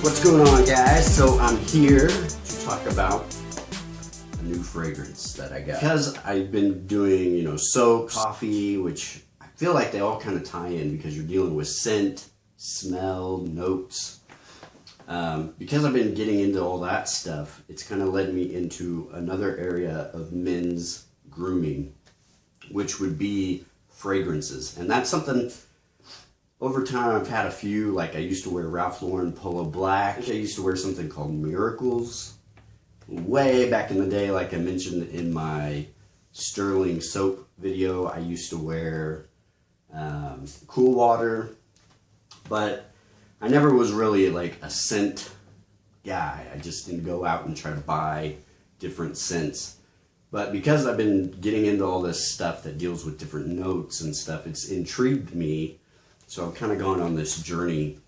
What's going on, guys? So I'm here to talk about a new fragrance that I got. Because I've been doing, soap, coffee, which I feel like they all kind of tie in because you're dealing with scent, smell, notes. Because I've been getting into all that stuff, it's kind of led me into another area of men's grooming, which would be fragrances. And that's something, over time I've had a few, like I used to wear Ralph Lauren Polo Black. I used to wear something called Miracles. Way back in the day, like I mentioned in my Sterling soap video, I used to wear Cool Water. But I never was really like a scent guy. I just didn't go out and try to buy different scents. But because I've been getting into all this stuff that deals with different notes and stuff, it's intrigued me. So I've kind of gone on this journey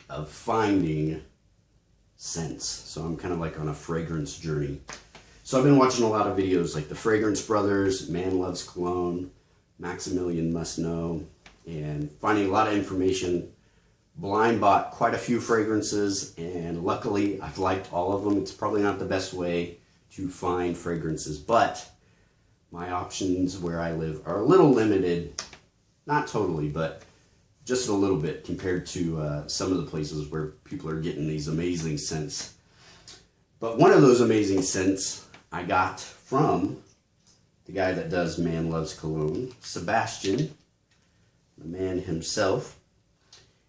of finding scents. So I'm kind of like on a fragrance journey. So I've been watching a lot of videos like the Fragrance Brothers, Man Loves Cologne, Maximilian Must Know, and finding a lot of information. Blind bought quite a few fragrances, and luckily I've liked all of them. It's probably not the best way to find fragrances, but my options where I live are a little limited. Not totally, but just a little bit compared to some of the places where people are getting these amazing scents. But one of those amazing scents I got from the guy that does Man Loves Cologne, Sebastian, the man himself.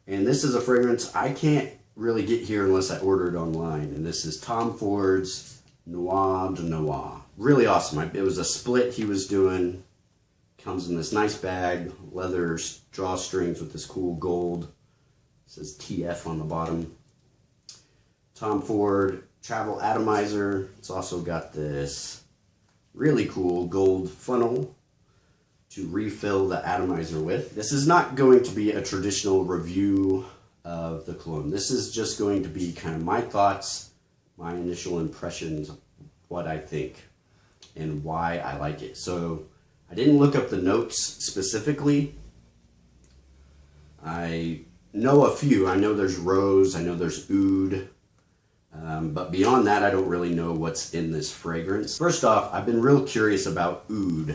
And this is a fragrance I can't really get here unless I order it online. And this is Tom Ford's Noir de Noir. Really awesome. It was a split he was doing. Comes in this nice bag, leather drawstrings with this cool gold. It says TF on the bottom. Tom Ford Travel Atomizer. It's also got this really cool gold funnel to refill the atomizer with. This is not going to be a traditional review of the cologne. This is just going to be kind of my thoughts, my initial impressions, what I think, and why I like it. So I didn't look up the notes specifically. I know a few. I know there's rose, I know there's oud, but beyond that I don't really know what's in this fragrance. First off, I've been real curious about oud.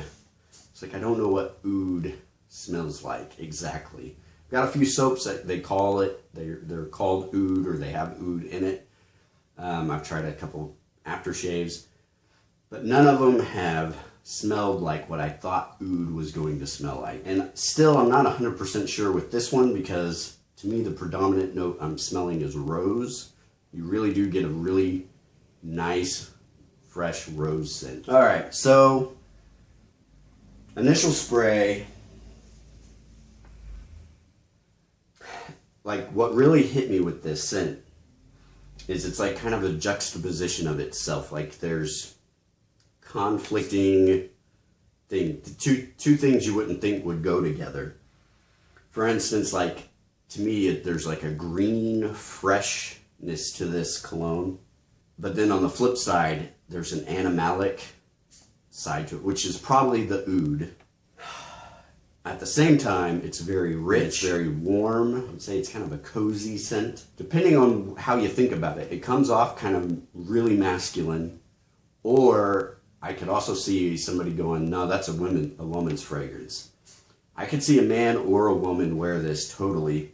It's like I don't know what oud smells like exactly. I've got a few soaps that they call it, they're called oud, or they have oud in it. I've tried a couple aftershaves, but none of them have smelled like what I thought oud was going to smell like. And still, I'm not 100% sure with this one, because to me the predominant note I'm smelling is rose. You really do get a really nice, fresh rose scent. All right, so initial spray, like what really hit me with this scent is it's like kind of a juxtaposition of itself. Like there's conflicting two things you wouldn't think would go together. For instance, like to me there's like a green freshness to this cologne, but then on the flip side there's an animalic side to it, which is probably the oud. At the same time, it's very rich, very warm. I would say it's kind of a cozy scent. Depending on how you think about it, it comes off kind of really masculine, or I could also see somebody going, no, that's a woman's fragrance. I could see a man or a woman wear this totally.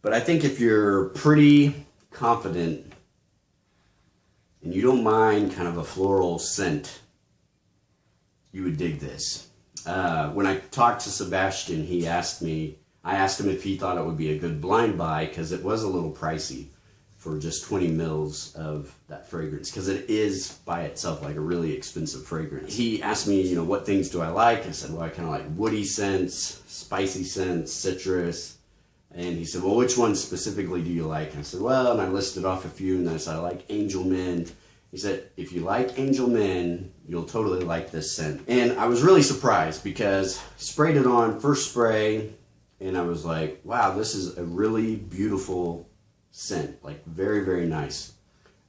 But I think if you're pretty confident and you don't mind kind of a floral scent, you would dig this. When I talked to Sebastian, I asked him if he thought it would be a good blind buy, because it was a little pricey for just 20 mils of that fragrance, because it is by itself like a really expensive fragrance. He asked me, what things do I like? I said, well, I kind of like woody scents, spicy scents, citrus. And he said, well, which ones specifically do you like? And I said, well, and I listed off a few, and then I said, I like Angel Men. He said, if you like Angel Men, you'll totally like this scent. And I was really surprised, because I sprayed it on, first spray, and I was like, wow, this is a really beautiful scent, like very, very nice.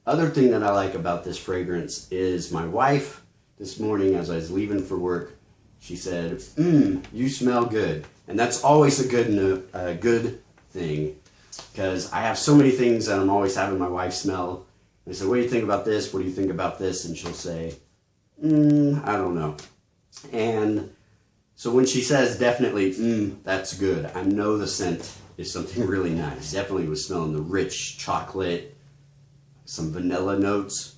Other thing that I like about this fragrance is my wife, this morning as I was leaving for work, she said, you smell good. And that's always a good thing. because I have so many things that I'm always having my wife smell. I say, what do you think about this? What do you think about this? And she'll say, I don't know. And so when she says definitely, that's good, I know the scent is something really nice. Definitely was smelling the rich chocolate, some vanilla notes.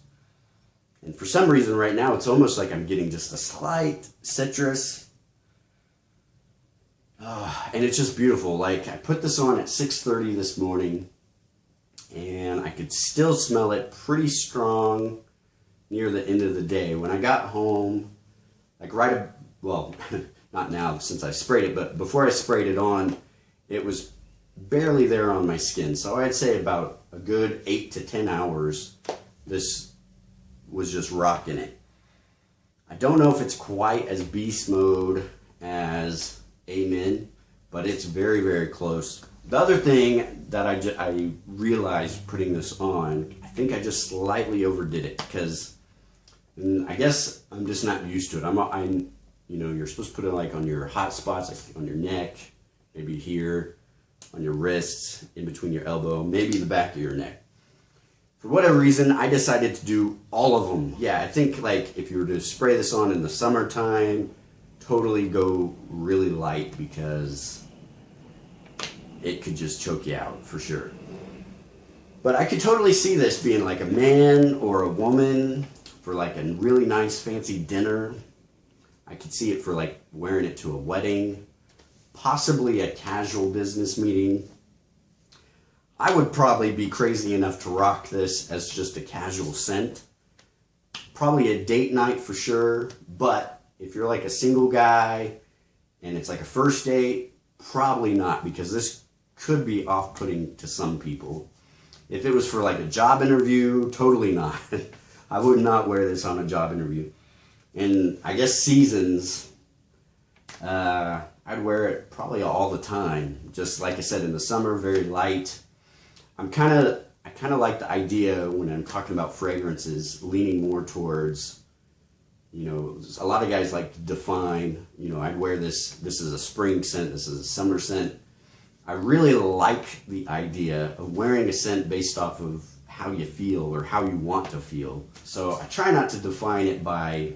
And for some reason right now, it's almost like I'm getting just a slight citrus. And it's just beautiful. Like, I put this on at 6:30 this morning, and I could still smell it pretty strong near the end of the day. When I got home, like well, not now since I sprayed it, but before I sprayed it on, it was barely there on my skin. So I'd say about a good 8 to 10 hours, this was just rocking it. I don't know if it's quite as beast mode as Amen, but it's very, very close. The other thing that I realized putting this on, I think I just slightly overdid it, because I guess I'm just not used to it. You're supposed to put it like on your hot spots, like on your neck, maybe here, on your wrists, in between your elbow, maybe the back of your neck. For whatever reason, I decided to do all of them. Yeah, I think like if you were to spray this on in the summertime, totally go really light, because it could just choke you out for sure. But I could totally see this being like a man or a woman for like a really nice fancy dinner. I could see it for like wearing it to a wedding, possibly a casual business meeting. I would probably be crazy enough to rock this as just a casual scent. Probably a date night for sure, but if you're like a single guy and it's like a first date, probably not, because this could be off-putting to some people. If it was for like a job interview, totally not. I would not wear this on a job interview. And I guess seasons, I'd wear it probably all the time. Just like I said, in the summer, very light. I kind of like the idea when I'm talking about fragrances, leaning more towards, a lot of guys like to define, I'd wear this is a spring scent, this is a summer scent. I really like the idea of wearing a scent based off of how you feel or how you want to feel. So I try not to define it by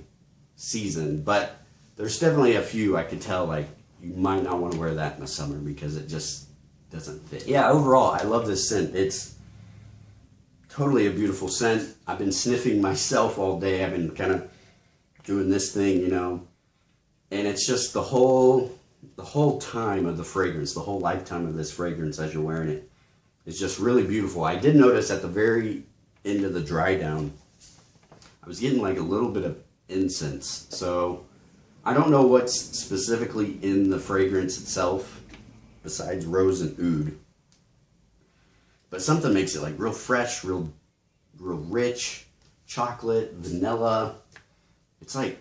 season, but there's definitely a few I could tell, like, you might not want to wear that in the summer because it just doesn't fit. Yeah, overall, I love this scent. It's totally a beautiful scent. I've been sniffing myself all day. I've been kind of doing this thing, and it's just the whole time of the fragrance, the whole lifetime of this fragrance as you're wearing it is just really beautiful. I did notice at the very end of the dry down, I was getting like a little bit of incense. So I don't know what's specifically in the fragrance itself besides rose and oud, but something makes it like real fresh, real rich, chocolate, vanilla. It's like,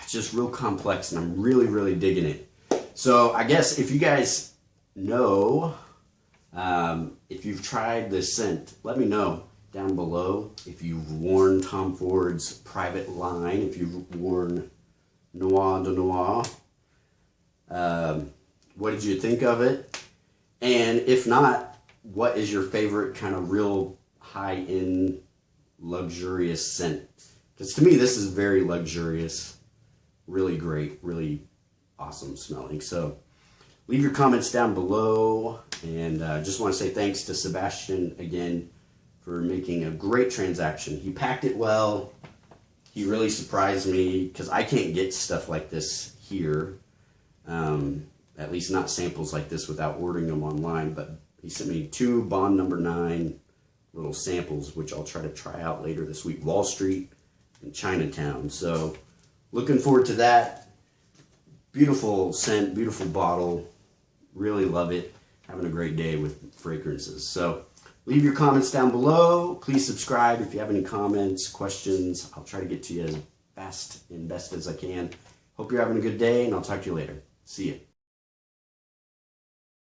it's just real complex, and I'm really, really digging it. So I guess if you guys know, if you've tried this scent, let me know down below. If you've worn Tom Ford's private line, if you've worn Noir de Noir, what did you think of it? And if not, what is your favorite kind of real high-end, luxurious scent? Because to me, this is very luxurious, really great, really awesome smelling. So leave your comments down below, and just want to say thanks to Sebastian again for making a great transaction. He packed it well. He really surprised me, because I can't get stuff like this here, at least not samples like this without ordering them online. But he sent me 2 Bond number 9 little samples, which I'll try to try out later this week. Wall Street and Chinatown. So looking forward to that. Beautiful scent, beautiful bottle. Really love it. Having a great day with fragrances. So leave your comments down below. Please subscribe if you have any comments, questions. I'll try to get to you as fast and best as I can. Hope you're having a good day, and I'll talk to you later. See you.